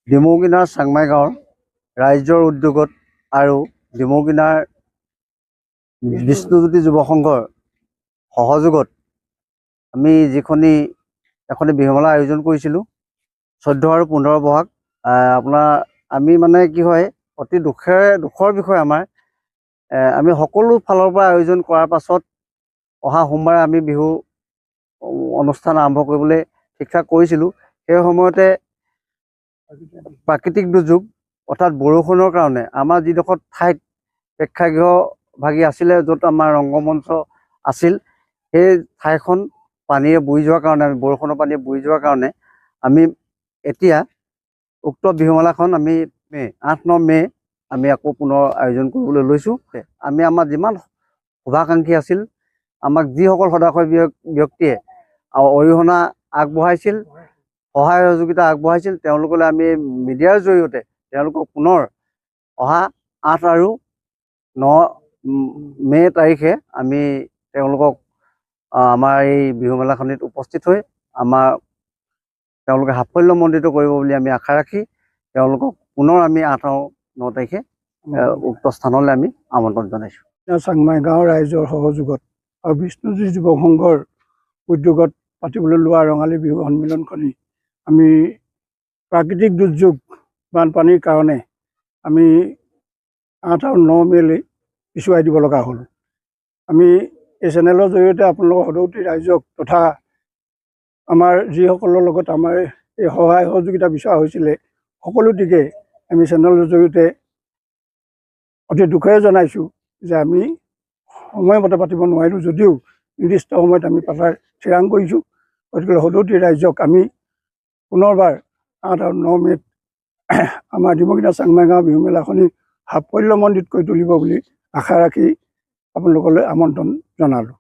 ডিমৌকিনাৰ চাংমাই গাঁৱৰ ৰাইজৰ উদ্যোগত আৰু ডিমৌকিনাৰ বিষ্ণুজ্যোতি যুৱ সংঘৰ সহযোগত আমি এখনি বিহুমেলা আয়োজন কৰিছিলোঁ 14 আৰু 15 বহাগ। আপোনাৰ আমি মানে কি হয়, অতি দুখৰ বিষয় আমাৰ। আমি সকলো ফালৰ পৰা আয়োজন কৰাৰ পাছত অহা সোমবাৰে আমি বিহু অনুষ্ঠান আৰম্ভ কৰিবলৈ ঠিক ঠাক কৰিছিলোঁ। সেই সময়তে প্ৰাকৃতিক দুৰ্যোগ অৰ্থাৎ বৰষুণৰ কাৰণে আমাৰ যিডোখৰ ঠাইত প্ৰেক্ষাগৃহ ভাগি আছিলে, য'ত আমাৰ ৰংগমঞ্চ আছিল, সেই ঠাইখন পানীয়ে বুৰি যোৱাৰ কাৰণে, বৰষুণৰ পানীয়ে বুৰি যোৱাৰ কাৰণে আমি এতিয়া উক্ত বিহুমেলাখন আমি 8-9 মে আমি আকৌ পুনৰ আয়োজন কৰিবলৈ লৈছোঁ। আমি আমাৰ যিমান শুভাকাংক্ষী আছিল, আমাক যিসকল সদাশয় ব্যক্তিয়ে অৰিহণা আগবঢ়াইছিল, সহায় সহযোগিতা আগবঢ়াইছিল, তেওঁলোকলৈ আমি মিডিয়াৰ জৰিয়তে তেওঁলোকক পুনৰ অহা 8 আৰু 9 মে তাৰিখে আমি তেওঁলোকক আমাৰ এই বিহুমেলাখনিত উপস্থিত হৈ তেওঁলোকে সাফল্যমণ্ডিত কৰিব বুলি আমি আশা ৰাখি তেওঁলোকক পুনৰ আমি 8 আৰু 9 তাৰিখে উক্ত স্থানলৈ আমি আমন্ত্ৰণ জনাইছোঁ। চাংমাই গাঁৱৰ ৰাইজৰ সহযোগত আৰু বিষ্ণুজ্যোতি যুৱ সংঘৰ উদ্যোগত পাতিবলৈ লোৱা ৰঙালী বিহু সন্মিলনখনি আমি প্ৰাকৃতিক দুৰ্যোগ বানপানীৰ কাৰণে আমি 8 আৰু 9 মেলৈ পিছুৱাই দিব লগা হ'ল। আমি এই চেনেলৰ জৰিয়তে আপোনালোকৰ সদৌতি ৰাইজক তথা আমাৰ যিসকলৰ লগত আমাৰ এই সহায় সহযোগিতা বিচৰা হৈছিলে সকলোটিকে আমি চেনেলৰ জৰিয়তে অতি দুখেৰে জনাইছোঁ যে আমি সময়মতে পাতিব নোৱাৰিলোঁ, যদিও নিৰ্দিষ্ট সময়ত আমি পতাৰ থিৰাং কৰিছোঁ। গতিকে সদৌতি ৰাইজক আমি পুনৰবাৰ 8 আৰু 9 মেত আমাৰ ডিমৌকিনাৰ চাংমাই গাঁৱৰ বিহুমেলাখনি সাফল্যমণ্ডিত কৰি তুলিব বুলি আশা ৰাখি আপোনালোকলৈ আমন্ত্ৰণ জনালোঁ।